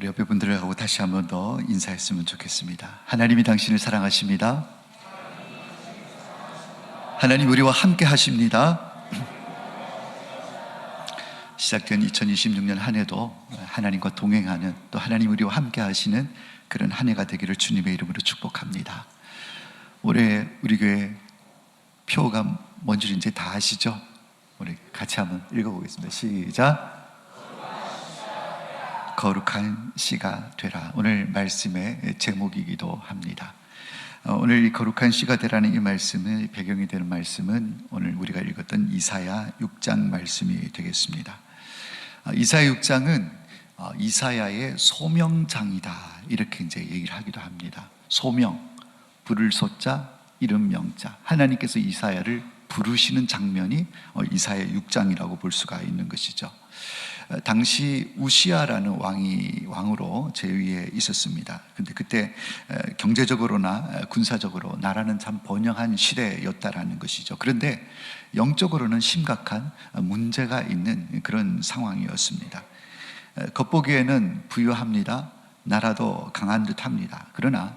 우리 옆에 분들하고 다시 한 번 더 인사했으면 좋겠습니다. 하나님이 당신을 사랑하십니다. 하나님 우리와 함께 하십니다. 시작된 2026년 한 해도 하나님과 동행하는, 또 하나님 우리와 함께 하시는 그런 한 해가 되기를 주님의 이름으로 축복합니다. 올해 우리 교회 표가 뭔지 이제 다 아시죠? 우리 같이 한번 읽어보겠습니다. 시작. 거룩한 씨가 되라. 오늘 말씀의 제목이기도 합니다. 오늘 이 거룩한 씨가 되라는 이 말씀의 배경이 되는 말씀은 오늘 우리가 읽었던 이사야 6장 말씀이 되겠습니다. 이사야 6장은 이사야의 소명장이다, 이렇게 이제 얘기를 하기도 합니다. 소명, 부를 소자, 이름 명자, 하나님께서 이사야를 부르시는 장면이 이사야 6장이라고 볼 수가 있는 것이죠. 당시 우시아라는 왕으로 제위에 있었습니다. 근데 그때 경제적으로나 군사적으로 나라는 참 번영한 시대였다라는 것이죠. 그런데 영적으로는 심각한 문제가 있는 그런 상황이었습니다. 겉보기에는 부유합니다. 나라도 강한 듯합니다. 그러나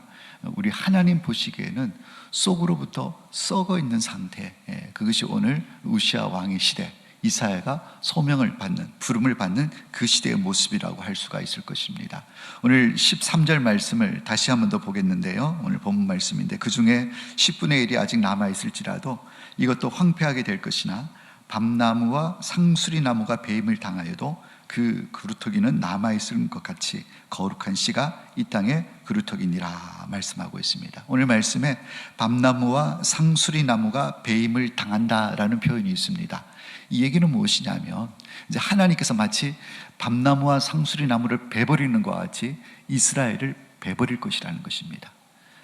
우리 하나님 보시기에는 속으로부터 썩어 있는 상태, 그것이 오늘 우시아 왕의 시대, 이사야가 소명을 받는, 부름을 받는 그 시대의 모습이라고 할 수가 있을 것입니다. 오늘 13절 말씀을 다시 한 번 더 보겠는데요, 오늘 본문 말씀인데, 그 중에 10분의 1이 아직 남아있을지라도 이것도 황폐하게 될 것이나 밤나무와 상수리나무가 배임을 당하여도 그 그루터기는 남아있을 것 같이 거룩한 씨가 이 땅에 그루터기니라 말씀하고 있습니다. 오늘 말씀에 밤나무와 상수리나무가 배임을 당한다라는 표현이 있습니다. 이 얘기는 무엇이냐면, 이제 하나님께서 마치 밤나무와 상수리나무를 베버리는 것과 같이 이스라엘을 베버릴 것이라는 것입니다.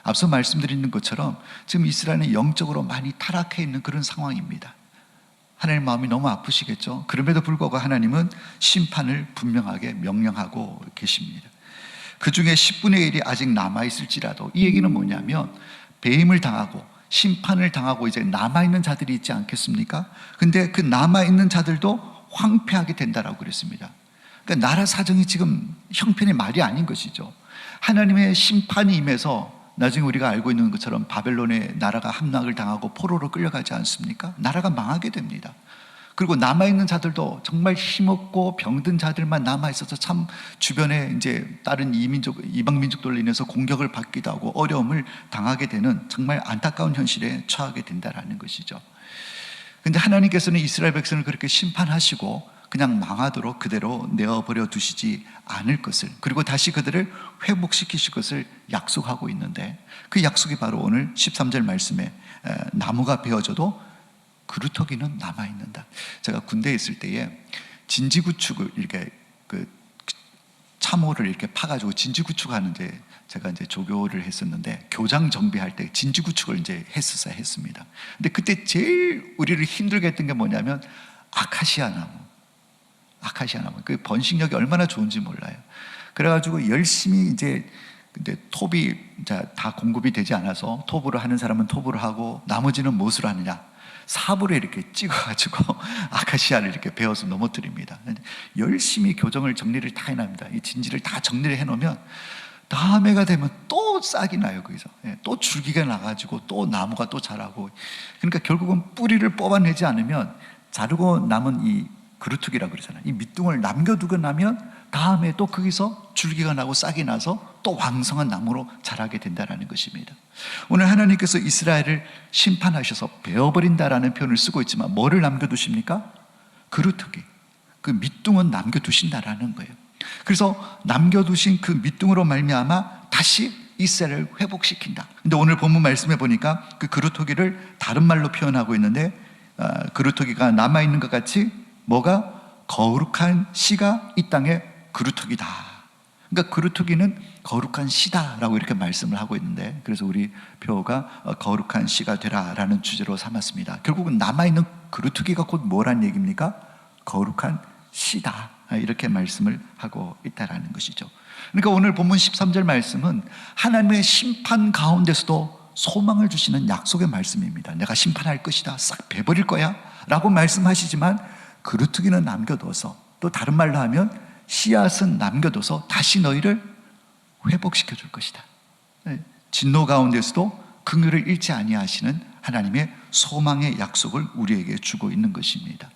앞서 말씀드린 것처럼 지금 이스라엘은 영적으로 많이 타락해 있는 그런 상황입니다. 하나님 마음이 너무 아프시겠죠. 그럼에도 불구하고 하나님은 심판을 분명하게 명령하고 계십니다. 그 중에 10분의 1이 아직 남아있을지라도, 이 얘기는 뭐냐면 배임을 당하고 심판을 당하고 이제 남아있는 자들이 있지 않겠습니까? 근데 그 남아있는 자들도 황폐하게 된다라고 그랬습니다. 그러니까 나라 사정이 지금 형편이 말이 아닌 것이죠. 하나님의 심판이 임해서 나중에 우리가 알고 있는 것처럼 바벨론의 나라가 함락을 당하고 포로로 끌려가지 않습니까? 나라가 망하게 됩니다. 그리고 남아있는 자들도 정말 힘없고 병든 자들만 남아있어서 참 주변에 이제 다른 이방 민족들로 인해서 공격을 받기도 하고 어려움을 당하게 되는 정말 안타까운 현실에 처하게 된다는 것이죠. 그런데 하나님께서는 이스라엘 백성을 그렇게 심판하시고 그냥 망하도록 그대로 내어버려 두시지 않을 것을, 그리고 다시 그들을 회복시키실 것을 약속하고 있는데, 그 약속이 바로 오늘 13절 말씀에 나무가 베어져도 그루터기는 남아있는다. 제가 군대에 있을 때에 진지구축을 이렇게 참호를 이렇게 파가지고 진지구축하는데, 제가 이제 조교를 했었는데 교장 정비할 때 진지구축을 이제 했습니다. 근데 그때 제일 우리를 힘들게 했던 게 뭐냐면 아카시아 나무. 그 번식력이 얼마나 좋은지 몰라요. 그래가지고 열심히 이제, 근데 톱이 다 공급이 되지 않아서 톱으로 하는 사람은 톱으로 하고 나머지는 무엇으로 하느냐, 삽으로 이렇게 찍어가지고 아카시아를 이렇게 베어서 넘어뜨립니다. 열심히 교정을 정리를 다 해납니다. 이 진지를 다 정리를 해놓으면 다음 해가 되면 또 싹이 나요. 거기서 또 줄기가 나가지고 또 나무가 또 자라고. 그러니까 결국은 뿌리를 뽑아내지 않으면 자르고 남은 이 그루터기라고 그러잖아요. 이 밑둥을 남겨두고 나면 다음에 또 거기서 줄기가 나고 싹이 나서 또 왕성한 나무로 자라게 된다는 것입니다. 오늘 하나님께서 이스라엘을 심판하셔서 베어버린다라는 표현을 쓰고 있지만 뭐를 남겨두십니까? 그루터기, 그 밑둥은 남겨두신다라는 거예요. 그래서 남겨두신 그 밑둥으로 말미암아 다시 이스라엘을 회복시킨다. 근데 오늘 본문 말씀해 보니까 그 그루터기를 다른 말로 표현하고 있는데, 그루터기가 남아있는 것 같이 뭐가? 거룩한 씨가 이 땅에 그루터기다. 그러니까 그루터기는 거룩한 씨다라고 이렇게 말씀을 하고 있는데, 그래서 우리 표가 거룩한 씨가 되라라는 주제로 삼았습니다. 결국은 남아있는 그루터기가 곧 뭐란 얘기입니까? 거룩한 씨다, 이렇게 말씀을 하고 있다라는 것이죠. 그러니까 오늘 본문 13절 말씀은 하나님의 심판 가운데서도 소망을 주시는 약속의 말씀입니다. 내가 심판할 것이다, 싹 베버릴 거야 라고 말씀하시지만 그루터기는 남겨둬서, 또 다른 말로 하면 씨앗은 남겨둬서 다시 너희를 회복시켜 줄 것이다. 진노 가운데서도 긍휼을 잃지 아니하시는 하나님의 소망의 약속을 우리에게 주고 있는 것입니다.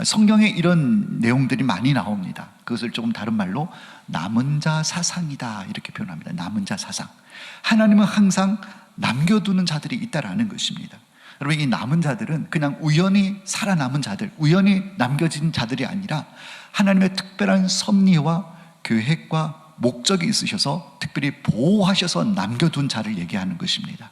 성경에 이런 내용들이 많이 나옵니다. 그것을 조금 다른 말로 남은 자 사상이다 이렇게 표현합니다. 남은 자 사상. 하나님은 항상 남겨두는 자들이 있다라는 것입니다. 여러분, 이 남은 자들은 그냥 우연히 살아남은 자들, 우연히 남겨진 자들이 아니라 하나님의 특별한 섭리와 계획과 목적이 있으셔서 특별히 보호하셔서 남겨둔 자를 얘기하는 것입니다.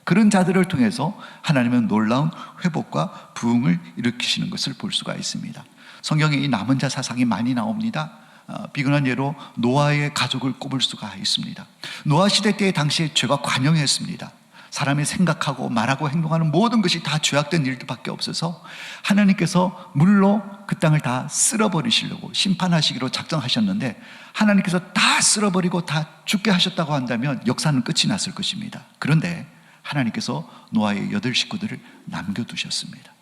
그런 자들을 통해서 하나님은 놀라운 회복과 부흥을 일으키시는 것을 볼 수가 있습니다. 성경에 이 남은 자 사상이 많이 나옵니다. 비근한 예로 노아의 가족을 꼽을 수가 있습니다. 노아 시대 때 당시에 죄가 관영했습니다. 사람이 생각하고 말하고 행동하는 모든 것이 다 죄악된 일들밖에 없어서 하나님께서 물로 그 땅을 다 쓸어버리시려고 심판하시기로 작정하셨는데, 하나님께서 다 쓸어버리고 다 죽게 하셨다고 한다면 역사는 끝이 났을 것입니다. 그런데 하나님께서 노아의 8 식구들을 남겨두셨습니다.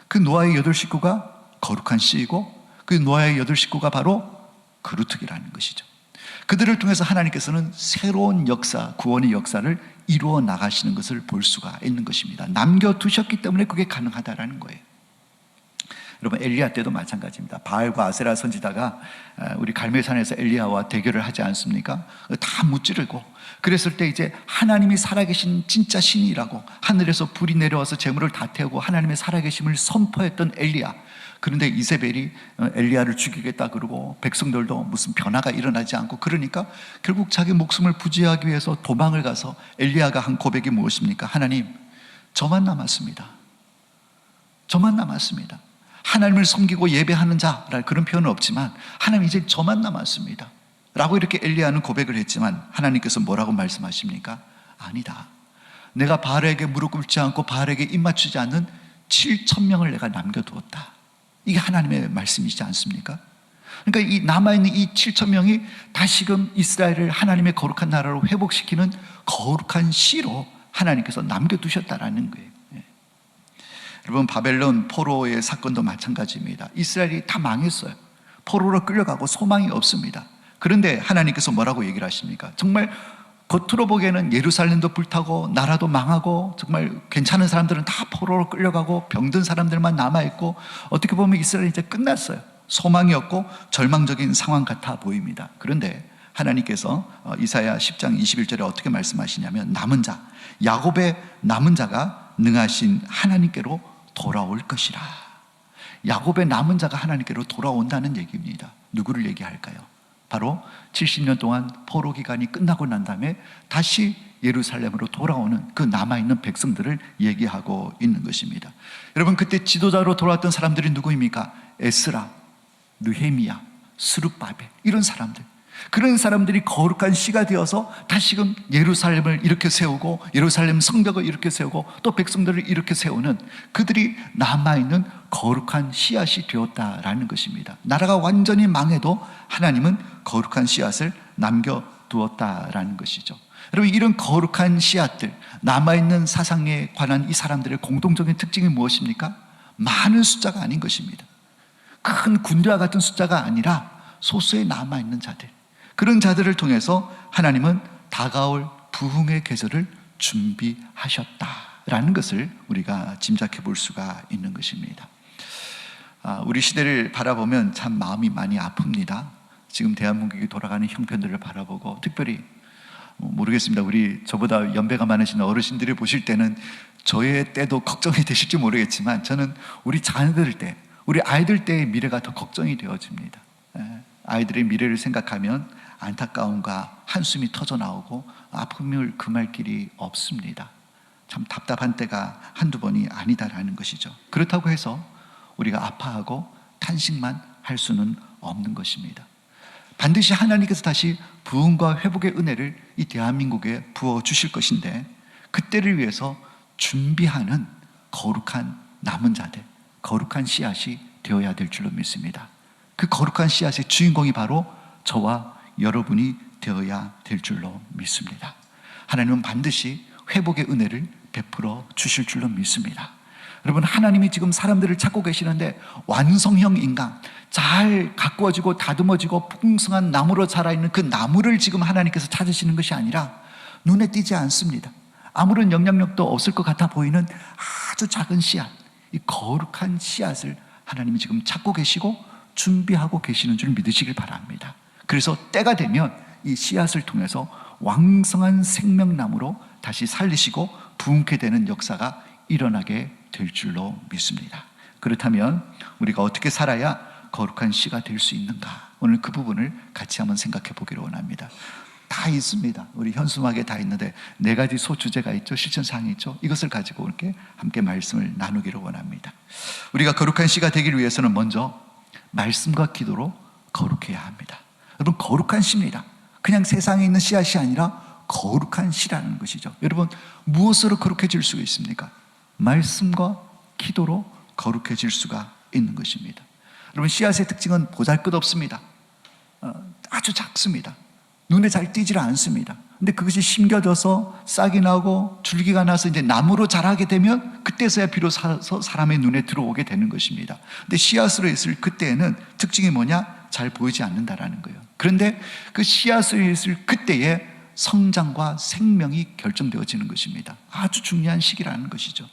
그 노아의 8 식구가 거룩한 씨이고, 그 노아의 8 식구가 바로 그루터기라는 것이죠. 그들을 통해서 하나님께서는 새로운 역사, 구원의 역사를 이루어 나가시는 것을 볼 수가 있는 것입니다. 남겨두셨기 때문에 그게 가능하다라는 거예요. 여러분, 엘리야 때도 마찬가지입니다. 바알과 아세라 선지자가 우리 갈멜산에서 엘리야와 대결을 하지 않습니까? 다 무찌르고, 그랬을 때 이제 하나님이 살아계신 진짜 신이라고 하늘에서 불이 내려와서 재물을 다 태우고 하나님의 살아계심을 선포했던 엘리야. 그런데 이세벨이 엘리야를 죽이겠다 그러고 백성들도 무슨 변화가 일어나지 않고, 그러니까 결국 자기 목숨을 부지하기 위해서 도망을 가서 엘리야가 한 고백이 무엇입니까? 하나님, 저만 남았습니다. 저만 남았습니다. 하나님을 섬기고 예배하는 자랄 그런 표현은 없지만, 하나님 이제 저만 남았습니다 라고 이렇게 엘리야는 고백을 했지만, 하나님께서 뭐라고 말씀하십니까? 아니다. 내가 바알에게 무릎 꿇지 않고 바알에게 입맞추지 않는 7,000명을 내가 남겨두었다. 이게 하나님의 말씀이지 않습니까? 그러니까 이 남아있는 이 7,000명이 다시금 이스라엘을 하나님의 거룩한 나라로 회복시키는 거룩한 씨로 하나님께서 남겨두셨다라는 거예요. 여러분, 바벨론 포로의 사건도 마찬가지입니다. 이스라엘이 다 망했어요. 포로로 끌려가고 소망이 없습니다. 그런데 하나님께서 뭐라고 얘기를 하십니까? 정말 겉으로 보기에는 예루살렘도 불타고 나라도 망하고 정말 괜찮은 사람들은 다 포로로 끌려가고 병든 사람들만 남아있고, 어떻게 보면 이스라엘이 이제 끝났어요. 소망이 없고 절망적인 상황 같아 보입니다. 그런데 하나님께서 이사야 10장 21절에 어떻게 말씀하시냐면, 남은 자, 야곱의 남은 자가 능하신 하나님께로 돌아올 것이라. 야곱의 남은 자가 하나님께로 돌아온다는 얘기입니다. 누구를 얘기할까요? 바로 70년 동안 포로 기간이 끝나고 난 다음에 다시 예루살렘으로 돌아오는 그 남아있는 백성들을 얘기하고 있는 것입니다. 여러분, 그때 지도자로 돌아왔던 사람들이 누구입니까? 에스라, 느헤미야, 스룹바벨, 이런 사람들. 그런 사람들이 거룩한 씨가 되어서 다시금 예루살렘을 이렇게 세우고, 예루살렘 성벽을 이렇게 세우고, 또 백성들을 이렇게 세우는, 그들이 남아있는 거룩한 씨앗이 되었다라는 것입니다. 나라가 완전히 망해도 하나님은 거룩한 씨앗을 남겨두었다라는 것이죠. 여러분, 이런 거룩한 씨앗들, 남아있는 사상에 관한 이 사람들의 공통적인 특징이 무엇입니까? 많은 숫자가 아닌 것입니다. 큰 군대와 같은 숫자가 아니라 소수에 남아있는 자들, 그런 자들을 통해서 하나님은 다가올 부흥의 계절을 준비하셨다라는 것을 우리가 짐작해 볼 수가 있는 것입니다. 우리 시대를 바라보면 참 마음이 많이 아픕니다. 지금 대한민국이 돌아가는 형편들을 바라보고, 특별히 모르겠습니다. 우리 저보다 연배가 많으신 어르신들이 보실 때는 저의 때도 걱정이 되실지 모르겠지만, 저는 우리 자녀들 때, 우리 아이들 때의 미래가 더 걱정이 되어집니다. 아이들의 미래를 생각하면 안타까움과 한숨이 터져 나오고 아픔을 금할 길이 없습니다. 참 답답한 때가 한두 번이 아니다라는 것이죠. 그렇다고 해서 우리가 아파하고 탄식만 할 수는 없는 것입니다. 반드시 하나님께서 다시 부흥과 회복의 은혜를 이 대한민국에 부어주실 것인데, 그때를 위해서 준비하는 거룩한 남은 자들, 거룩한 씨앗이 되어야 될 줄로 믿습니다. 그 거룩한 씨앗의 주인공이 바로 저와 여러분이 되어야 될 줄로 믿습니다. 하나님은 반드시 회복의 은혜를 베풀어 주실 줄로 믿습니다. 여러분, 하나님이 지금 사람들을 찾고 계시는데 완성형 인간, 잘 가꾸어지고 다듬어지고 풍성한 나무로 자라있는 그 나무를 지금 하나님께서 찾으시는 것이 아니라 눈에 띄지 않습니다. 아무런 영향력도 없을 것 같아 보이는 아주 작은 씨앗, 이 거룩한 씨앗을 하나님이 지금 찾고 계시고 준비하고 계시는 줄 믿으시길 바랍니다. 그래서 때가 되면 이 씨앗을 통해서 왕성한 생명나무로 다시 살리시고 부흥케 되는 역사가 일어나게 될 줄로 믿습니다. 그렇다면 우리가 어떻게 살아야 거룩한 씨가 될 수 있는가? 오늘 그 부분을 같이 한번 생각해 보기를 원합니다. 다 있습니다. 우리 현수막에 다 있는데 4가지 소주제가 있죠. 실천사항이 있죠. 이것을 가지고 이렇게 함께 말씀을 나누기를 원합니다. 우리가 거룩한 씨가 되기 위해서는 먼저 말씀과 기도로 거룩해야 합니다. 여러분, 거룩한 씨입니다. 그냥 세상에 있는 씨앗이 아니라 거룩한 씨라는 것이죠. 여러분, 무엇으로 거룩해질 수가 있습니까? 말씀과 기도로 거룩해질 수가 있는 것입니다. 여러분, 씨앗의 특징은 보잘것없습니다. 아주 작습니다. 눈에 잘 띄질 않습니다. 근데 그것이 심겨져서 싹이 나고 줄기가 나서 이제 나무로 자라게 되면 그때서야 비로소 사람의 눈에 들어오게 되는 것입니다. 근데 씨앗으로 있을 그때에는 특징이 뭐냐? 잘 보이지 않는다라는 거예요. 그런데 그 씨앗으로 있을 그때에 성장과 생명이 결정되어지는 것입니다. 아주 중요한 시기라는 것이죠.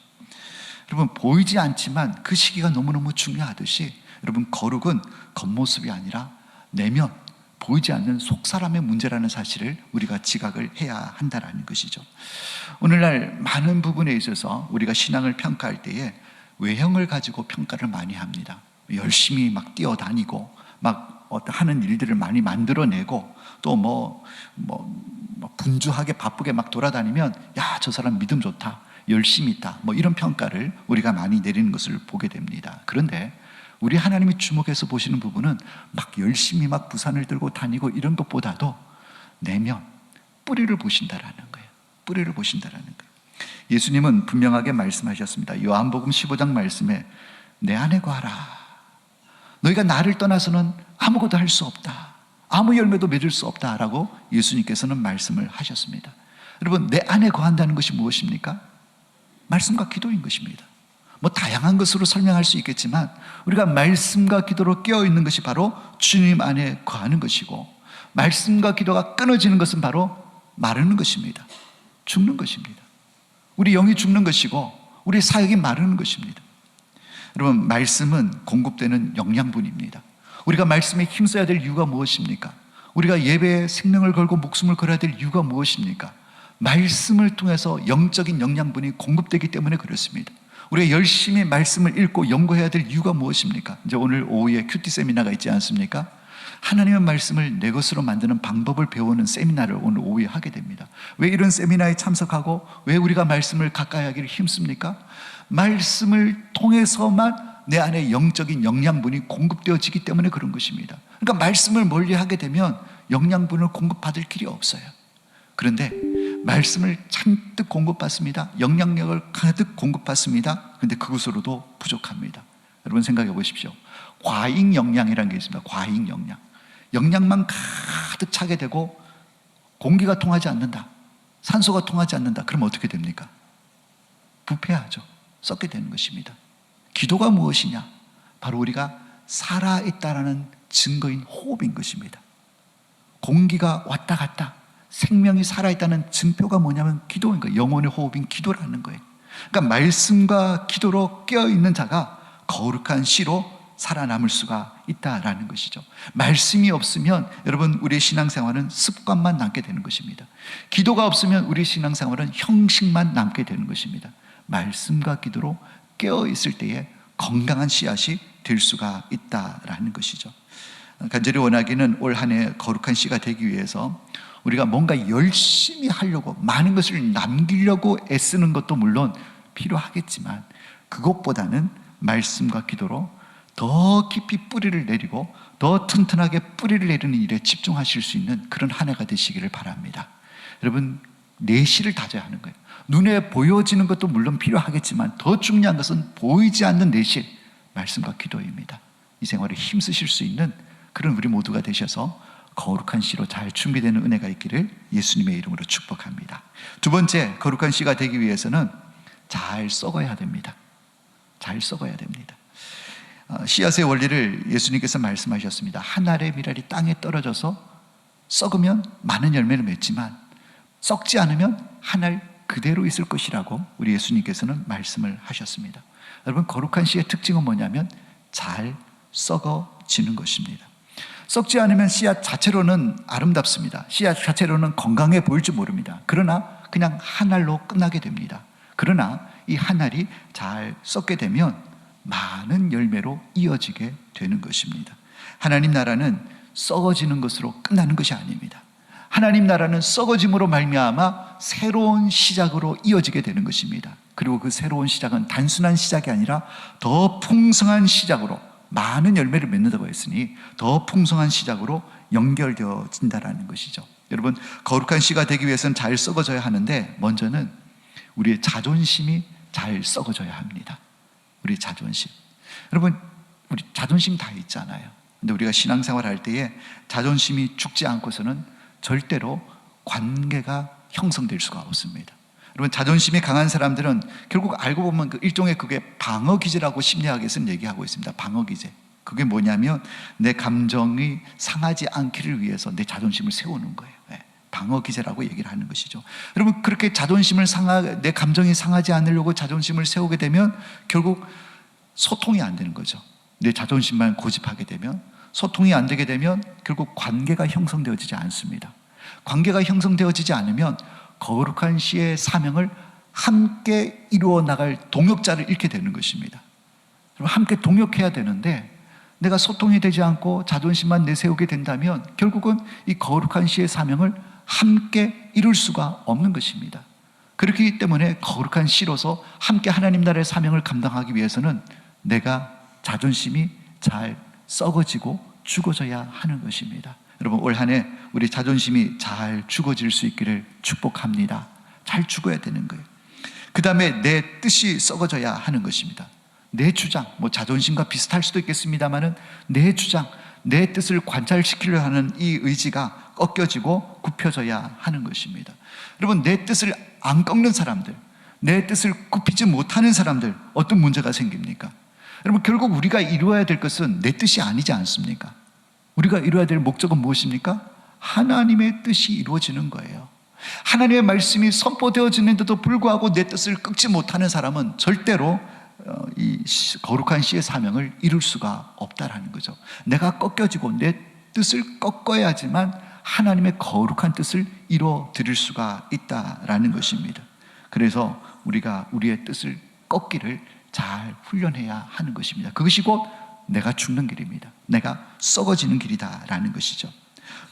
여러분, 보이지 않지만 그 시기가 너무너무 중요하듯이 여러분, 거룩은 겉모습이 아니라 내면, 보이지 않는 속사람의 문제라는 사실을 우리가 지각을 해야 한다는 것이죠. 오늘날 많은 부분에 있어서 우리가 신앙을 평가할 때에 외형을 가지고 평가를 많이 합니다. 열심히 막 뛰어다니고 막 하는 일들을 많이 만들어내고 또 분주하게 바쁘게 막 돌아다니면 야, 저 사람 믿음 좋다, 열심히 있다, 이런 평가를 우리가 많이 내리는 것을 보게 됩니다. 그런데 우리 하나님이 주목해서 보시는 부분은 막 열심히 막 부산을 들고 다니고 이런 것보다도 내면, 뿌리를 보신다라는 거예요. 뿌리를 보신다라는 거예요. 예수님은 분명하게 말씀하셨습니다. 요한복음 15장 말씀에 내 안에 거하라. 너희가 나를 떠나서는 아무것도 할 수 없다. 아무 열매도 맺을 수 없다라고 예수님께서는 말씀을 하셨습니다. 여러분, 내 안에 거한다는 것이 무엇입니까? 말씀과 기도인 것입니다. 다양한 것으로 설명할 수 있겠지만 우리가 말씀과 기도로 깨어있는 것이 바로 주님 안에 거하는 것이고, 말씀과 기도가 끊어지는 것은 바로 마르는 것입니다. 죽는 것입니다. 우리 영이 죽는 것이고 우리 사역이 마르는 것입니다. 여러분, 말씀은 공급되는 영양분입니다. 우리가 말씀에 힘써야 될 이유가 무엇입니까? 우리가 예배에 생명을 걸고 목숨을 걸어야 될 이유가 무엇입니까? 말씀을 통해서 영적인 영양분이 공급되기 때문에 그렇습니다. 우리가 열심히 말씀을 읽고 연구해야 될 이유가 무엇입니까? 이제 오늘 오후에 큐티 세미나가 있지 않습니까? 하나님의 말씀을 내 것으로 만드는 방법을 배우는 세미나를 오늘 오후에 하게 됩니다. 왜 이런 세미나에 참석하고 왜 우리가 말씀을 가까이 하기를 힘씁니까? 말씀을 통해서만 내 안에 영적인 영양분이 공급되어지기 때문에 그런 것입니다. 그러니까 말씀을 멀리하게 되면 영양분을 공급받을 길이 없어요. 그런데 말씀을 잔뜩 공급받습니다. 영향력을 가득 공급받습니다. 그런데 그것으로도 부족합니다. 여러분, 생각해 보십시오. 과잉 영양이라는 게 있습니다. 과잉 영양. 영양만 가득 차게 되고 공기가 통하지 않는다, 산소가 통하지 않는다. 그러면 어떻게 됩니까? 부패하죠. 썩게 되는 것입니다. 기도가 무엇이냐? 바로 우리가 살아있다라는 증거인 호흡인 것입니다. 공기가 왔다 갔다, 생명이 살아있다는 증표가 뭐냐면 기도인 거예요. 영혼의 호흡인 기도라는 거예요. 그러니까 말씀과 기도로 깨어있는 자가 거룩한 씨로 살아남을 수가 있다라는 것이죠. 말씀이 없으면 여러분, 우리의 신앙생활은 습관만 남게 되는 것입니다. 기도가 없으면 우리 신앙생활은 형식만 남게 되는 것입니다. 말씀과 기도로 깨어있을 때에 건강한 씨앗이 될 수가 있다라는 것이죠. 간절히 원하기는 올 한 해 거룩한 씨가 되기 위해서 우리가 뭔가 열심히 하려고, 많은 것을 남기려고 애쓰는 것도 물론 필요하겠지만 그것보다는 말씀과 기도로 더 깊이 뿌리를 내리고 더 튼튼하게 뿌리를 내리는 일에 집중하실 수 있는 그런 한 해가 되시기를 바랍니다. 여러분, 내실을 다져야 하는 거예요. 눈에 보여지는 것도 물론 필요하겠지만 더 중요한 것은 보이지 않는 내실, 말씀과 기도입니다. 이 생활에 힘쓰실 수 있는 그런 우리 모두가 되셔서 거룩한 씨로 잘 준비되는 은혜가 있기를 예수님의 이름으로 축복합니다. 두 번째, 거룩한 씨가 되기 위해서는 잘 썩어야 됩니다. 잘 썩어야 됩니다. 씨앗의 원리를 예수님께서 말씀하셨습니다. 한 알의 미랄이 땅에 떨어져서 썩으면 많은 열매를 맺지만 썩지 않으면 한 알 그대로 있을 것이라고 우리 예수님께서는 말씀을 하셨습니다. 여러분, 거룩한 씨의 특징은 뭐냐면 잘 썩어지는 것입니다. 썩지 않으면 씨앗 자체로는 아름답습니다. 씨앗 자체로는 건강해 보일지 모릅니다. 그러나 그냥 한 알로 끝나게 됩니다. 그러나 이 한 알이 잘 썩게 되면 많은 열매로 이어지게 되는 것입니다. 하나님 나라는 썩어지는 것으로 끝나는 것이 아닙니다. 하나님 나라는 썩어짐으로 말미암아 새로운 시작으로 이어지게 되는 것입니다. 그리고 그 새로운 시작은 단순한 시작이 아니라 더 풍성한 시작으로, 많은 열매를 맺는다고 했으니 더 풍성한 시작으로 연결되어진다는 것이죠. 여러분, 거룩한 씨가 되기 위해서는 잘 썩어져야 하는데, 먼저는 우리의 자존심이 잘 썩어져야 합니다. 우리 자존심. 여러분, 우리 자존심 다 있잖아요. 근데 우리가 신앙생활 할 때에 자존심이 죽지 않고서는 절대로 관계가 형성될 수가 없습니다. 여러분, 자존심이 강한 사람들은 결국 알고 보면 그 일종의 그게 방어 기제라고 심리학에서는 얘기하고 있습니다. 방어 기제. 그게 뭐냐면 내 감정이 상하지 않기를 위해서 내 자존심을 세우는 거예요. 방어 기제라고 얘기를 하는 것이죠. 여러분, 그렇게 내 감정이 상하지 않으려고 자존심을 세우게 되면 결국 소통이 안 되는 거죠. 내 자존심만 고집하게 되면, 소통이 안 되게 되면 결국 관계가 형성되어지지 않습니다. 관계가 형성되어지지 않으면 거룩한 씨의 사명을 함께 이루어 나갈 동역자를 잃게 되는 것입니다. 함께 동역해야 되는데 내가 소통이 되지 않고 자존심만 내세우게 된다면 결국은 이 거룩한 씨의 사명을 함께 이룰 수가 없는 것입니다. 그렇기 때문에 거룩한 씨로서 함께 하나님 나라의 사명을 감당하기 위해서는 내가 자존심이 잘 썩어지고 죽어져야 하는 것입니다. 여러분, 올 한 해 우리 자존심이 잘 죽어질 수 있기를 축복합니다. 잘 죽어야 되는 거예요. 그 다음에 내 뜻이 썩어져야 하는 것입니다. 내 주장, 자존심과 비슷할 수도 있겠습니다만은 내 주장, 내 뜻을 관찰시키려 하는 이 의지가 꺾여지고 굽혀져야 하는 것입니다. 여러분, 내 뜻을 안 꺾는 사람들, 내 뜻을 굽히지 못하는 사람들, 어떤 문제가 생깁니까? 여러분, 결국 우리가 이루어야 될 것은 내 뜻이 아니지 않습니까? 우리가 이루어야 될 목적은 무엇입니까? 하나님의 뜻이 이루어지는 거예요. 하나님의 말씀이 선포되어지는데도 불구하고 내 뜻을 꺾지 못하는 사람은 절대로 이 거룩한 씨의 사명을 이룰 수가 없다라는 거죠. 내가 꺾여지고 내 뜻을 꺾어야지만 하나님의 거룩한 뜻을 이루어 드릴 수가 있다라는 것입니다. 그래서 우리가 우리의 뜻을 꺾기를 잘 훈련해야 하는 것입니다. 그것이 곧 내가 죽는 길입니다. 내가 썩어지는 길이다라는 것이죠.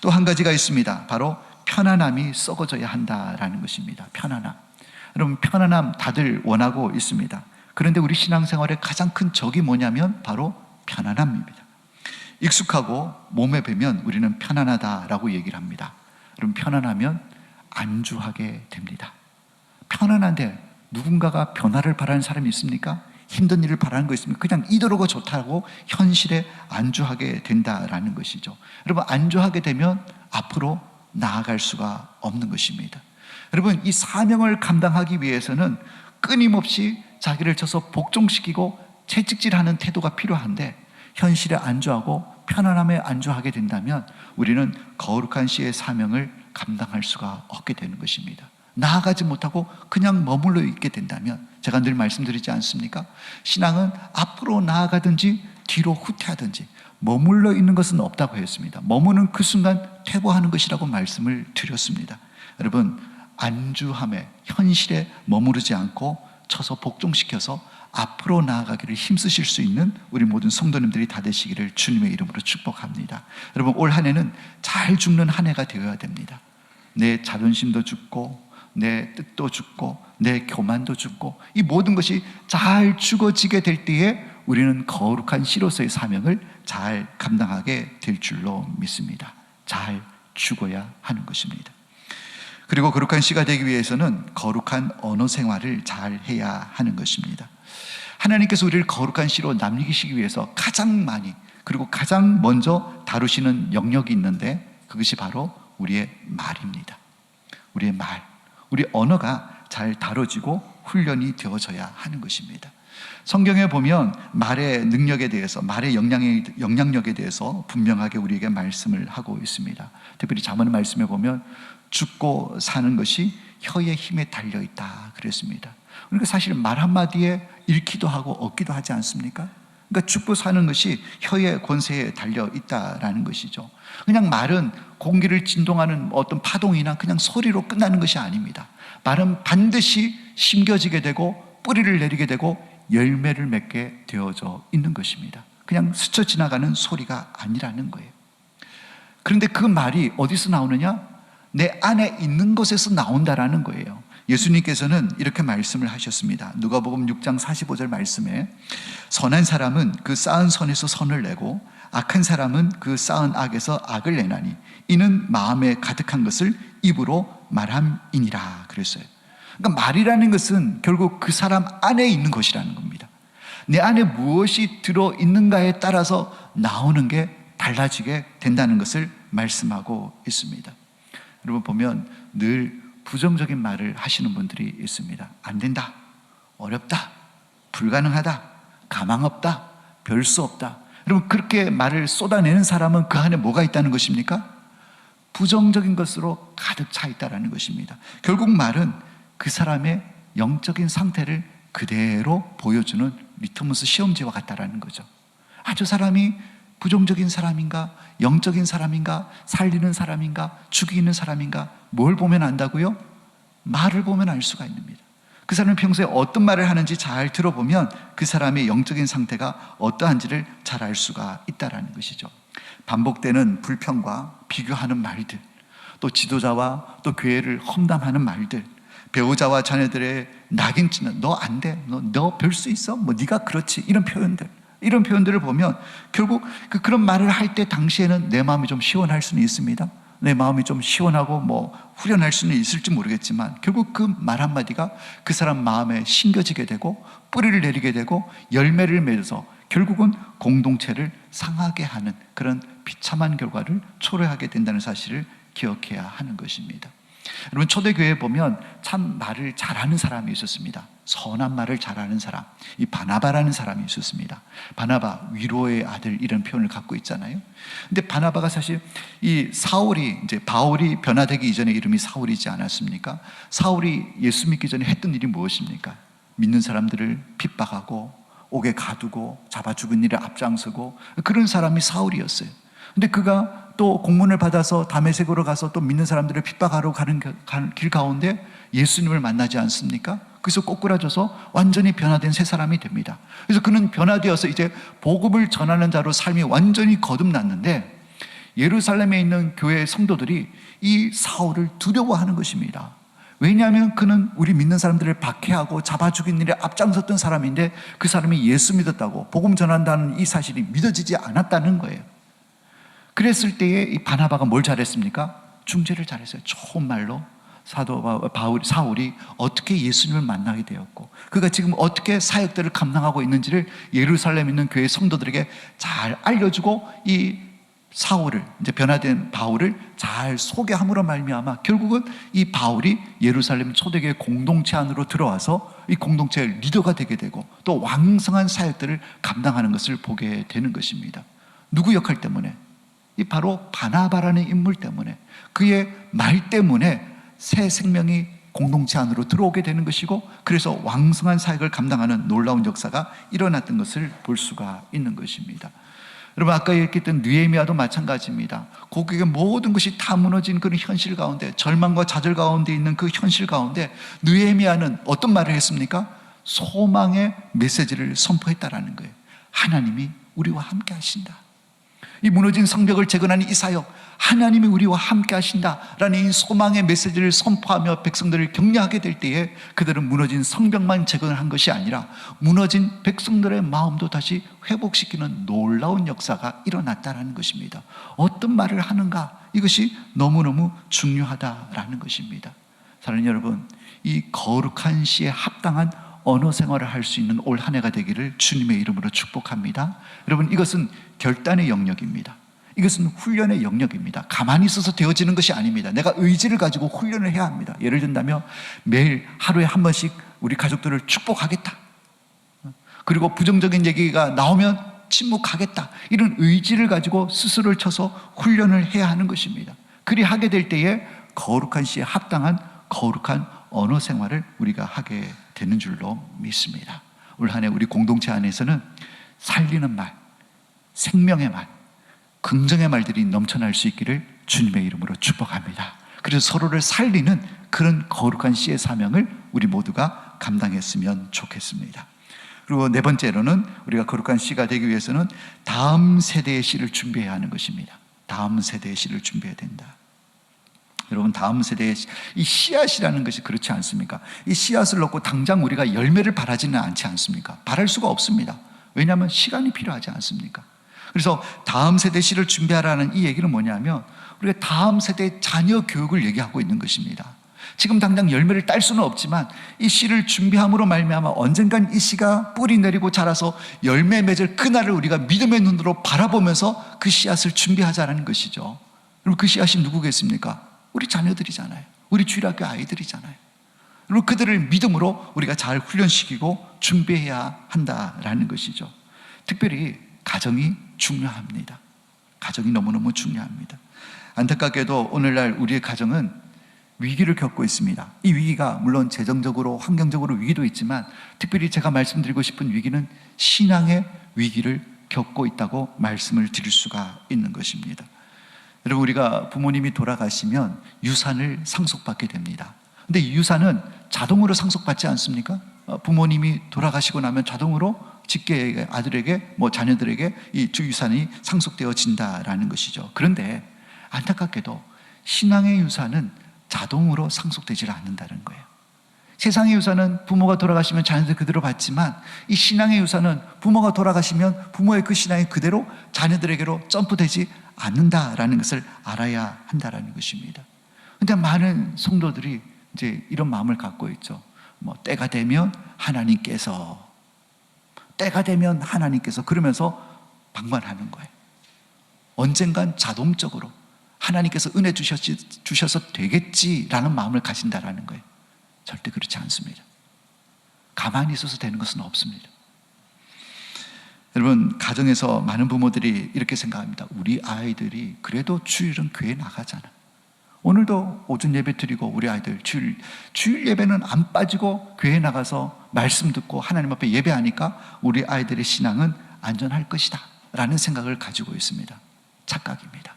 또 한 가지가 있습니다. 바로 편안함이 썩어져야 한다라는 것입니다. 편안함. 여러분, 편안함 다들 원하고 있습니다. 그런데 우리 신앙생활의 가장 큰 적이 뭐냐면 바로 편안함입니다. 익숙하고 몸에 배면 우리는 편안하다라고 얘기를 합니다. 여러분, 편안하면 안주하게 됩니다. 편안한데 누군가가 변화를 바라는 사람이 있습니까? 힘든 일을 바라는 거 있습니까? 그냥 이대로가 좋다고 현실에 안주하게 된다라는 것이죠. 여러분, 안주하게 되면 앞으로 나아갈 수가 없는 것입니다. 여러분, 이 사명을 감당하기 위해서는 끊임없이 자기를 쳐서 복종시키고 채찍질하는 태도가 필요한데, 현실에 안주하고 편안함에 안주하게 된다면 우리는 거룩한 씨의 사명을 감당할 수가 없게 되는 것입니다. 나아가지 못하고 그냥 머물러 있게 된다면, 제가 늘 말씀드리지 않습니까? 신앙은 앞으로 나아가든지 뒤로 후퇴하든지 머물러 있는 것은 없다고 했습니다. 머무는 그 순간 퇴보하는 것이라고 말씀을 드렸습니다. 여러분, 안주함에 현실에 머무르지 않고 쳐서 복종시켜서 앞으로 나아가기를 힘쓰실 수 있는 우리 모든 성도님들이 다 되시기를 주님의 이름으로 축복합니다. 여러분, 올 한 해는 잘 죽는 한 해가 되어야 됩니다. 내 자존심도 죽고 내 뜻도 죽고 내 교만도 죽고 이 모든 것이 잘 죽어지게 될 때에 우리는 거룩한 씨로서의 사명을 잘 감당하게 될 줄로 믿습니다. 잘 죽어야 하는 것입니다. 그리고 거룩한 씨가 되기 위해서는 거룩한 언어 생활을 잘 해야 하는 것입니다. 하나님께서 우리를 거룩한 씨로 남기시기 위해서 가장 많이 그리고 가장 먼저 다루시는 영역이 있는데 그것이 바로 우리의 말입니다. 우리의 말, 우리 언어가 잘 다뤄지고 훈련이 되어져야 하는 것입니다. 성경에 보면 말의 능력에 대해서, 말의 영향력에 대해서 분명하게 우리에게 말씀을 하고 있습니다. 특별히 잠언 말씀에 보면 죽고 사는 것이 혀의 힘에 달려있다 그랬습니다. 그러니까 사실 말 한마디에 잃기도 하고 얻기도 하지 않습니까? 그러니까 죽고 사는 것이 혀의 권세에 달려있다라는 것이죠. 그냥 말은 공기를 진동하는 어떤 파동이나 그냥 소리로 끝나는 것이 아닙니다. 말은 반드시 심겨지게 되고 뿌리를 내리게 되고 열매를 맺게 되어져 있는 것입니다. 그냥 스쳐 지나가는 소리가 아니라는 거예요. 그런데 그 말이 어디서 나오느냐? 내 안에 있는 것에서 나온다라는 거예요. 예수님께서는 이렇게 말씀을 하셨습니다. 누가복음 6장 45절 말씀에 선한 사람은 그 쌓은 선에서 선을 내고 악한 사람은 그 쌓은 악에서 악을 내나니 이는 마음에 가득한 것을 입으로 말함이니라 그랬어요. 그러니까 말이라는 것은 결국 그 사람 안에 있는 것이라는 겁니다. 내 안에 무엇이 들어있는가에 따라서 나오는 게 달라지게 된다는 것을 말씀하고 있습니다. 여러분 보면 늘 부정적인 말을 하시는 분들이 있습니다. 안 된다, 어렵다, 불가능하다, 가망 없다, 별 수 없다. 여러분 그렇게 말을 쏟아내는 사람은 그 안에 뭐가 있다는 것입니까? 부정적인 것으로 가득 차 있다는 것입니다. 결국 말은 그 사람의 영적인 상태를 그대로 보여주는 리트머스 시험지와 같다라는 거죠. 아, 저 사람이 부정적인 사람인가, 영적인 사람인가, 살리는 사람인가, 죽이는 사람인가, 뭘 보면 안다고요? 말을 보면 알 수가 있습니다. 그 사람이 평소에 어떤 말을 하는지 잘 들어보면 그 사람의 영적인 상태가 어떠한지를 잘 알 수가 있다는 것이죠. 반복되는 불평과 비교하는 말들, 또 지도자와 또 교회를 험담하는 말들, 배우자와 자녀들의 낙인 찍는 너 안 돼, 너 별 수 있어, 뭐 네가 그렇지, 이런 표현들을 보면 결국 그런 말을 할 때 당시에는 내 마음이 좀 시원할 수는 있습니다. 내 마음이 좀 시원하고 뭐 후련할 수는 있을지 모르겠지만 결국 그 말 한마디가 그 사람 마음에 심겨지게 되고 뿌리를 내리게 되고 열매를 맺어서 결국은 공동체를 상하게 하는 그런 비참한 결과를 초래하게 된다는 사실을 기억해야 하는 것입니다. 여러분 초대교회에 보면 참 말을 잘하는 사람이 있었습니다. 선한 말을 잘하는 사람, 이 바나바라는 사람이 있었습니다. 바나바, 위로의 아들, 이런 표현을 갖고 있잖아요. 근데 바나바가 사실 이 사울이, 이제 바울이 변화되기 이전에 이름이 사울이지 않았습니까? 사울이 예수 믿기 전에 했던 일이 무엇입니까? 믿는 사람들을 핍박하고 옥에 가두고 잡아 죽은 일에 앞장서고 그런 사람이 사울이었어요. 근데 그가 또 공문을 받아서 다메섹으로 가서 또 믿는 사람들을 핍박하러 가는 길 가운데 예수님을 만나지 않습니까? 그래서 꼬꾸라져서 완전히 변화된 새 사람이 됩니다. 그래서 그는 변화되어서 이제 복음을 전하는 자로 삶이 완전히 거듭났는데 예루살렘에 있는 교회 성도들이 이 사울을 두려워하는 것입니다. 왜냐하면 그는 우리 믿는 사람들을 박해하고 잡아 죽인 일에 앞장섰던 사람인데 그 사람이 예수 믿었다고 복음 전한다는 이 사실이 믿어지지 않았다는 거예요. 그랬을 때에 이 바나바가 뭘 잘했습니까? 중재를 잘했어요. 좋은 말로 사울이 어떻게 예수님을 만나게 되었고 그가 지금 어떻게 사역들을 감당하고 있는지를 예루살렘에 있는 교회 성도들에게 잘 알려주고 이 사울을, 이제 변화된 바울을 잘 소개함으로 말미암아 결국은 이 바울이 예루살렘 초대교회 공동체 안으로 들어와서 이 공동체의 리더가 되게 되고 또 왕성한 사역들을 감당하는 것을 보게 되는 것입니다. 누구 역할 때문에? 이 바로 바나바라는 인물 때문에, 그의 말 때문에 새 생명이 공동체 안으로 들어오게 되는 것이고 그래서 왕성한 사역을 감당하는 놀라운 역사가 일어났던 것을 볼 수가 있는 것입니다. 여러분 아까 얘기했던 느헤미야도 마찬가지입니다. 고국의 모든 것이 다 무너진 그런 현실 가운데, 절망과 좌절 가운데 있는 그 현실 가운데 느헤미야는 어떤 말을 했습니까? 소망의 메시지를 선포했다라는 거예요. 하나님이 우리와 함께 하신다. 이 무너진 성벽을 재건하는 이 사역, 하나님이 우리와 함께 하신다라는 이 소망의 메시지를 선포하며 백성들을 격려하게 될 때에 그들은 무너진 성벽만 재건을 한 것이 아니라 무너진 백성들의 마음도 다시 회복시키는 놀라운 역사가 일어났다는 것입니다. 어떤 말을 하는가, 이것이 너무너무 중요하다라는 것입니다. 사랑하는 여러분, 이 거룩한 시에 합당한 언어 생활을 할 수 있는 올 한 해가 되기를 주님의 이름으로 축복합니다. 여러분 이것은 결단의 영역입니다. 이것은 훈련의 영역입니다. 가만히 있어서 되어지는 것이 아닙니다. 내가 의지를 가지고 훈련을 해야 합니다. 예를 든다면 매일 하루에 한 번씩 우리 가족들을 축복하겠다. 그리고 부정적인 얘기가 나오면 침묵하겠다, 이런 의지를 가지고 스스로를 쳐서 훈련을 해야 하는 것입니다. 그리 하게 될 때에 거룩한 시에 합당한 거룩한 언어 생활을 우리가 하게 되는 줄로 믿습니다. 올 한 해 우리 공동체 안에서는 살리는 말, 생명의 말, 긍정의 말들이 넘쳐날 수 있기를 주님의 이름으로 축복합니다. 그래서 서로를 살리는 그런 거룩한 씨의 사명을 우리 모두가 감당했으면 좋겠습니다. 그리고 네 번째로는 우리가 거룩한 씨가 되기 위해서는 다음 세대의 씨를 준비해야 하는 것입니다. 다음 세대의 씨를 준비해야 된다. 여러분, 다음 세대의 이 씨앗이라는 것이 그렇지 않습니까? 이 씨앗을 넣고 당장 우리가 열매를 바라지는 않지 않습니까? 바랄 수가 없습니다. 왜냐하면 시간이 필요하지 않습니까? 그래서 다음 세대 씨를 준비하라는 이 얘기는 뭐냐면 우리가 다음 세대의 자녀 교육을 얘기하고 있는 것입니다. 지금 당장 열매를 딸 수는 없지만 이 씨를 준비함으로 말미암아 언젠간 이 씨가 뿌리 내리고 자라서 열매 맺을 그날을 우리가 믿음의 눈으로 바라보면서 그 씨앗을 준비하자는 것이죠. 그럼 그 씨앗이 누구겠습니까? 우리 자녀들이잖아요. 우리 주일학교 아이들이잖아요. 그리고 그들을 믿음으로 우리가 잘 훈련시키고 준비해야 한다라는 것이죠. 특별히 가정이 중요합니다. 가정이 너무너무 중요합니다. 안타깝게도 오늘날 우리의 가정은 위기를 겪고 있습니다. 이 위기가 물론 재정적으로 환경적으로 위기도 있지만 특별히 제가 말씀드리고 싶은 위기는 신앙의 위기를 겪고 있다고 말씀을 드릴 수가 있는 것입니다. 여러분, 우리가 부모님이 돌아가시면 유산을 상속받게 됩니다. 근데 이 유산은 자동으로 상속받지 않습니까? 부모님이 돌아가시고 나면 자동으로 직계에게, 아들에게, 자녀들에게 이 유산이 상속되어진다라는 것이죠. 그런데 안타깝게도 신앙의 유산은 자동으로 상속되지 않는다는 거예요. 세상의 유산은 부모가 돌아가시면 자녀들 그대로 받지만 이 신앙의 유산은 부모가 돌아가시면 부모의 그 신앙이 그대로 자녀들에게로 점프되지 않는다라는 것을 알아야 한다라는 것입니다. 그런데 많은 성도들이 이제 이런 마음을 갖고 있죠. 때가 되면 하나님께서 그러면서 방관하는 거예요. 언젠간 자동적으로 하나님께서 은혜 주셔서 되겠지라는 마음을 가진다라는 거예요. 절대 그렇지 않습니다. 가만히 있어서 되는 것은 없습니다. 여러분, 가정에서 많은 부모들이 이렇게 생각합니다. 우리 아이들이 그래도 주일은 교회 나가잖아. 오늘도 오전 예배 드리고 우리 아이들 주일 예배는 안 빠지고 교회 나가서 말씀 듣고 하나님 앞에 예배하니까 우리 아이들의 신앙은 안전할 것이다 라는 생각을 가지고 있습니다. 착각입니다.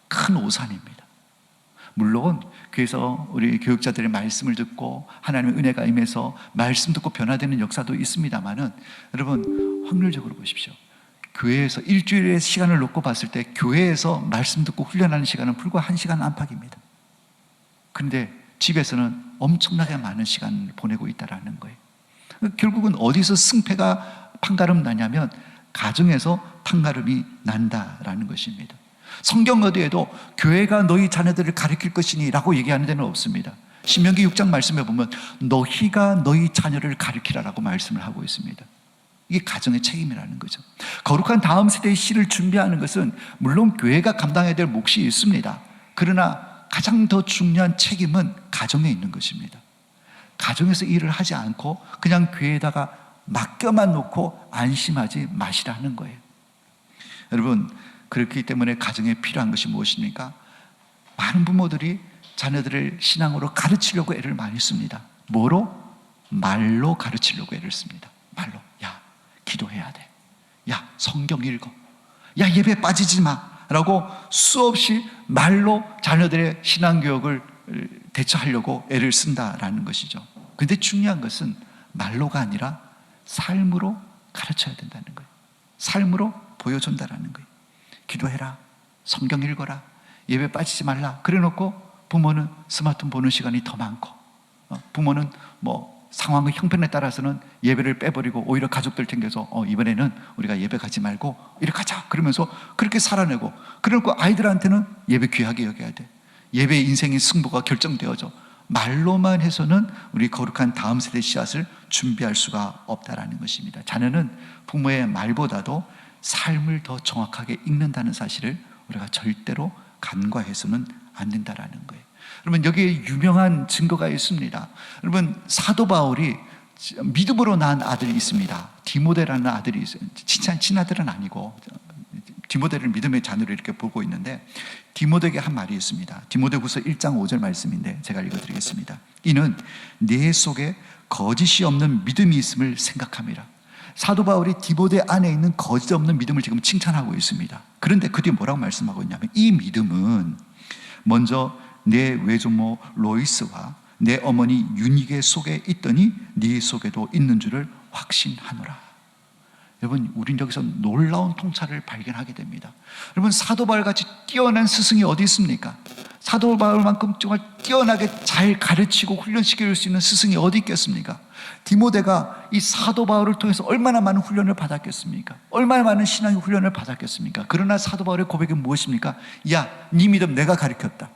큰 오산입니다. 물론 교회에서 우리 교육자들의 말씀을 듣고 하나님의 은혜가 임해서 말씀 듣고 변화되는 역사도 있습니다만은 여러분, 확률적으로 보십시오. 교회에서 일주일의 시간을 놓고 봤을 때 교회에서 말씀 듣고 훈련하는 시간은 불과 1시간 안팎입니다. 그런데 집에서는 엄청나게 많은 시간을 보내고 있다는 거예요. 결국은 어디서 승패가 판가름 나냐면 가정에서 판가름이 난다라는 것입니다. 성경 어디에도 교회가 너희 자녀들을 가르칠 것이니 라고 얘기하는 데는 없습니다. 신명기 6장 말씀에 보면 너희가 너희 자녀를 가르치라라고 말씀을 하고 있습니다. 이게 가정의 책임이라는 거죠. 거룩한 다음 세대의 씨를 준비하는 것은 물론 교회가 감당해야 될 몫이 있습니다. 그러나 가장 더 중요한 책임은 가정에 있는 것입니다. 가정에서 일을 하지 않고 그냥 교회에다가 맡겨만 놓고 안심하지 마시라는 거예요. 여러분, 그렇기 때문에 가정에 필요한 것이 무엇입니까? 많은 부모들이 자녀들을 신앙으로 가르치려고 애를 많이 씁니다. 뭐로? 말로 가르치려고 애를 씁니다. 말로. 야, 기도해야 돼. 야, 성경 읽어. 야, 예배 빠지지 마. 라고 수없이 말로 자녀들의 신앙교육을 대처하려고 애를 쓴다라는 것이죠. 근데 중요한 것은 말로가 아니라 삶으로 가르쳐야 된다는 거예요. 삶으로 보여준다라는 거예요. 기도해라, 성경 읽어라, 예배 빠지지 말라. 그래 놓고 부모는 스마트폰 보는 시간이 더 많고 부모는 상황의 형편에 따라서는 예배를 빼버리고 오히려 가족들 챙겨서 이번에는 우리가 예배 가지 말고 이렇게 가자 그러면서 그렇게 살아내고, 그래 놓고 아이들한테는 예배 귀하게 여겨야 돼. 예배의 인생의 승부가 결정되어져. 말로만 해서는 우리 거룩한 다음 세대 씨앗을 준비할 수가 없다라는 것입니다. 자녀는 부모의 말보다도 삶을 더 정확하게 읽는다는 사실을 우리가 절대로 간과해서는 안 된다라는 거예요. 여러분, 여기에 유명한 증거가 있습니다. 여러분, 사도 바울이 믿음으로 낳은 아들이 있습니다. 디모데라는 아들이 있어요. 친아들은 아니고 디모데를 믿음의 자녀로 이렇게 보고 있는데, 디모데에게 한 말이 있습니다. 디모데후서 1장 5절 말씀인데 제가 읽어드리겠습니다. 이는 내 속에 거짓이 없는 믿음이 있음을 생각함이라. 사도 바울이 디모데 안에 있는 거짓 없는 믿음을 지금 칭찬하고 있습니다. 그런데 그 뒤에 뭐라고 말씀하고 있냐면, 이 믿음은 먼저 내 외조모 로이스와 내 어머니 유니게 속에 있더니 네 속에도 있는 줄을 확신하노라. 여러분, 우린 여기서 놀라운 통찰을 발견하게 됩니다. 여러분, 사도 바울같이 뛰어난 스승이 어디 있습니까? 사도 바울만큼 정말 뛰어나게 잘 가르치고 훈련시킬 수 있는 스승이 어디 있겠습니까? 디모데가 이 사도 바울을 통해서 얼마나 많은 훈련을 받았겠습니까? 얼마나 많은 신앙의 훈련을 받았겠습니까? 그러나 사도 바울의 고백은 무엇입니까? 야, 네 믿음 내가 가르쳤다,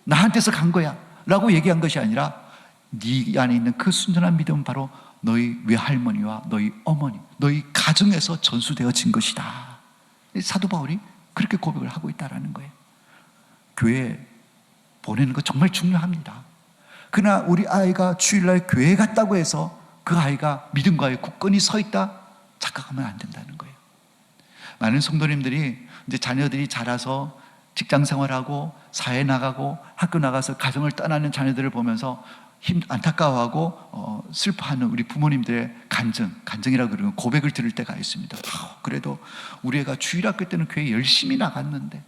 나한테서 간 거야 라고 얘기한 것이 아니라, 네 안에 있는 그 순전한 믿음은 바로 너희 외할머니와 너희 어머니, 너희 가정에서 전수되어진 것이다. 사도 바울이 그렇게 고백을 하고 있다는 거예요. 교회 보내는 거 정말 중요합니다. 그러나 우리 아이가 주일날 교회 갔다고 해서 그 아이가 믿음과에 굳건히 서 있다 착각하면 안 된다는 거예요. 많은 성도님들이 이제 자녀들이 자라서 직장 생활하고 사회 나가고 학교 나가서 가정을 떠나는 자녀들을 보면서 안타까워하고 슬퍼하는 우리 부모님들의 간증이라고 그러면 고백을 들을 때가 있습니다. 그래도 우리 애가 주일학교 때는 교회 열심히 나갔는데,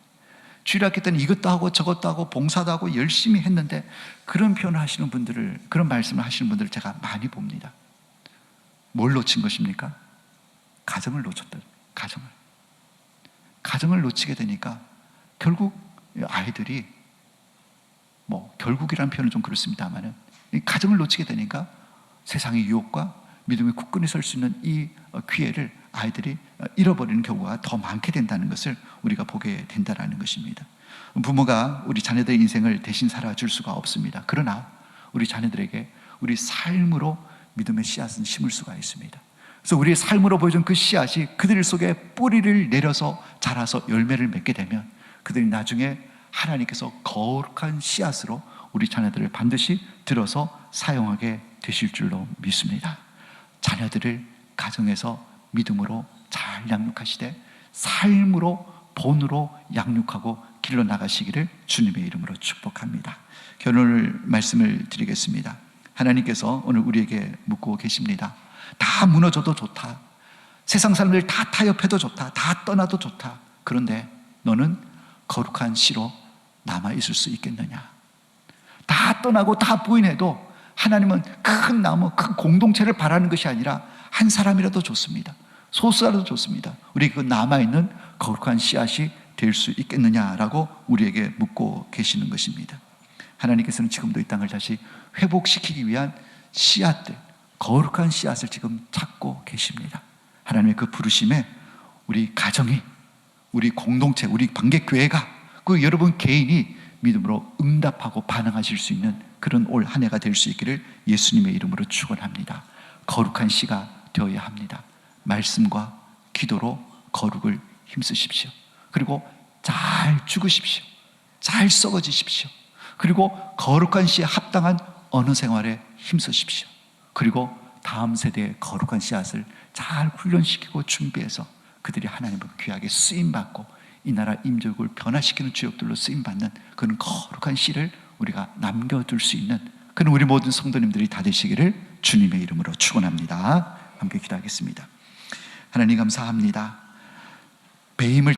주일학교 때는 이것도 하고 저것도 하고 봉사도 하고 열심히 했는데, 그런 표현을 하시는 분들을, 그런 말씀을 하시는 분들을 제가 많이 봅니다. 뭘 놓친 것입니까? 가정을 놓쳤다. 가정을 놓치게 되니까 결국 아이들이, 결국이라는 표현은 좀 그렇습니다만은, 가정을 놓치게 되니까 세상의 유혹과 믿음의 굳건히 설 수 있는 이 기회를 아이들이 잃어버리는 경우가 더 많게 된다는 것을 우리가 보게 된다는 것입니다. 부모가 우리 자녀들의 인생을 대신 살아줄 수가 없습니다. 그러나 우리 자녀들에게 우리 삶으로 믿음의 씨앗은 심을 수가 있습니다. 그래서 우리의 삶으로 보여준 그 씨앗이 그들 속에 뿌리를 내려서 자라서 열매를 맺게 되면, 그들이 나중에 하나님께서 거룩한 씨앗으로 우리 자녀들을 반드시 들어서 사용하게 되실 줄로 믿습니다. 자녀들을 가정에서 믿음으로 잘 양육하시되 삶으로, 본으로 양육하고 길러 나가시기를 주님의 이름으로 축복합니다. 결론을 말씀을 드리겠습니다. 하나님께서 오늘 우리에게 묻고 계십니다. 다 무너져도 좋다, 세상 사람들 다 타협해도 좋다, 다 떠나도 좋다, 그런데 너는 거룩한 씨로 남아있을 수 있겠느냐? 다 떠나고 다 부인해도 하나님은 큰 나무, 큰 공동체를 바라는 것이 아니라 한 사람이라도 좋습니다. 소수라도 좋습니다. 우리 그 남아있는 거룩한 씨앗이 될 수 있겠느냐라고 우리에게 묻고 계시는 것입니다. 하나님께서는 지금도 이 땅을 다시 회복시키기 위한 씨앗들, 거룩한 씨앗을 지금 찾고 계십니다. 하나님의 그 부르심에 우리 가정이, 우리 공동체, 우리 관객교회가, 그 여러분 개인이 믿음으로 응답하고 반응하실 수 있는 그런 올 한 해가 될 수 있기를 예수님의 이름으로 축원합니다. 거룩한 씨가 되어야 합니다. 말씀과 기도로 거룩을 힘쓰십시오. 그리고 잘 죽으십시오. 잘 썩어지십시오. 그리고 거룩한 씨에 합당한 언어 생활에 힘쓰십시오. 그리고 다음 세대의 거룩한 씨앗을 잘 훈련시키고 준비해서 그들이 하나님을 귀하게 쓰임받고 이 나라 임족을 변화시키는 주역들로 쓰임받는 그런 거룩한 씨를 우리가 남겨둘 수 있는 그런 우리 모든 성도님들이 다 되시기를 주님의 이름으로 축원합니다. 함께 기도하겠습니다. 하나님 감사합니다. 배임을